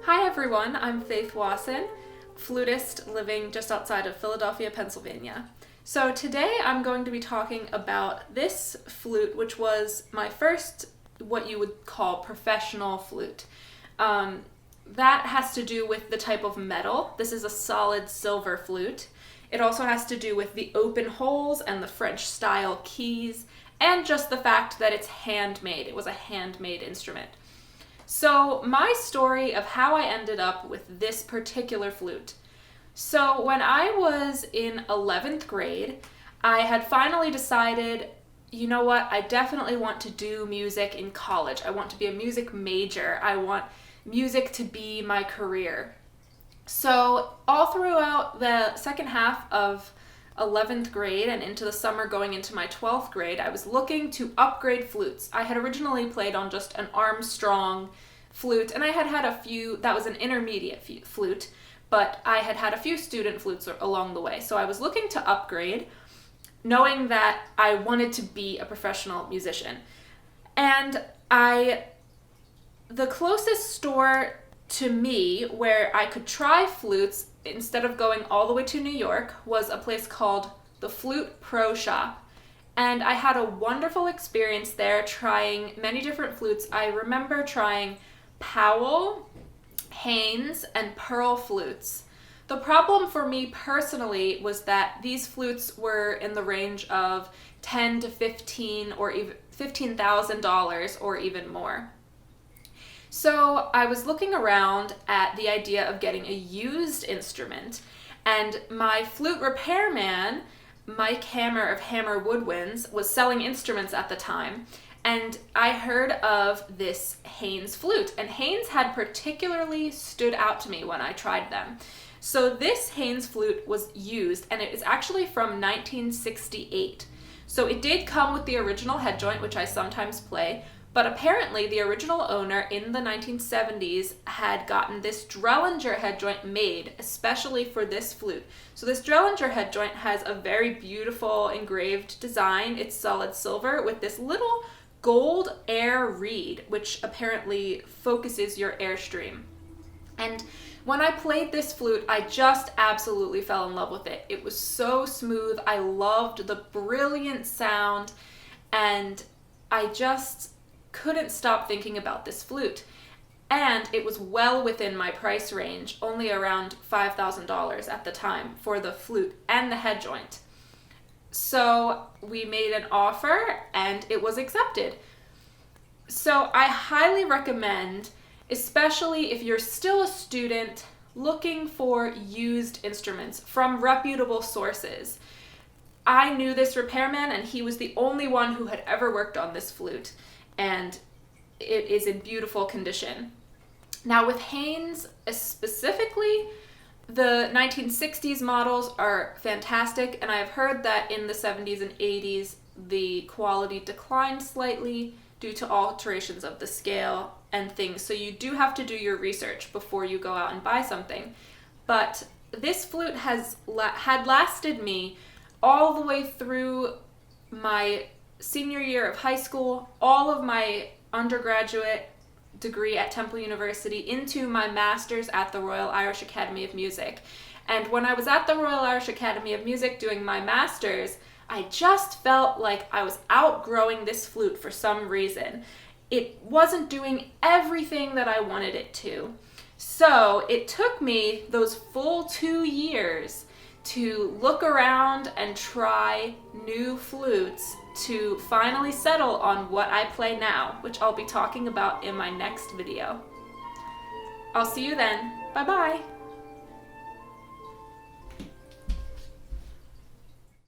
Hi everyone, I'm Faith Wasson, flutist living just outside of Philadelphia, Pennsylvania. So today I'm going to be talking about this flute, which was my first, what you would call professional flute. That has to do with the type of metal. This is a solid silver flute. It also has to do with the open holes and the French style keys, and just the fact that it's handmade. It was a handmade instrument. So my story of how I ended up with this particular flute. So when I was in 11th grade, I had finally decided, you know what, I definitely want to do music in college. I want to be a music major. I want music to be my career. So all throughout the second half of 11th grade and into the summer going into my 12th grade, I was looking to upgrade flutes. I had originally played on just an Armstrong flute, and I had had a few, that was an intermediate flute, but I had had a few student flutes along the way. So I was looking to upgrade, knowing that I wanted to be a professional musician. And the closest store to me where I could try flutes instead of going all the way to New York was a place called the Flute Pro Shop. And I had a wonderful experience there trying many different flutes. I remember trying Powell, Haynes, and pearl flutes. The problem for me personally was that these flutes were in the range of $10 to $15 or even $15,000 or even more. So I was looking around at the idea of getting a used instrument, and my flute repairman, Mike Hammer of Hammer Woodwinds, was selling instruments at the time, and I heard of this Haynes flute, and Haynes had particularly stood out to me when I tried them. So this Haynes flute was used, and it is actually from 1968. So it did come with the original head joint, which I sometimes play, but apparently the original owner in the 1970s had gotten this Drellinger head joint made especially for this flute. So this Drellinger head joint has a very beautiful engraved design. It's solid silver with this little gold air reed, which apparently focuses your airstream. And when I played this flute, I just absolutely fell in love with it. It was so smooth. I loved the brilliant sound, and I just couldn't stop thinking about this flute. And it was well within my price range, only around $5,000 at the time for the flute and the head joint. So we made an offer and it was accepted. So I highly recommend, especially if you're still a student looking for used instruments from reputable sources. I knew this repairman and he was the only one who had ever worked on this flute, and it is in beautiful condition. Now with Haynes specifically, the 1960s models are fantastic, and I've heard that in the 70s and 80s the quality declined slightly due to alterations of the scale and things, so you do have to do your research before you go out and buy something. But this flute had lasted me all the way through my senior year of high school, all of my undergraduate degree at Temple University, into my master's at the Royal Irish Academy of Music. And when I was at the Royal Irish Academy of Music doing my master's, I just felt like I was outgrowing this flute for some reason. It wasn't doing everything that I wanted it to. So it took me those full 2 years to look around and try new flutes to finally settle on what I play now, which I'll be talking about in my next video. I'll see you then. Bye-bye.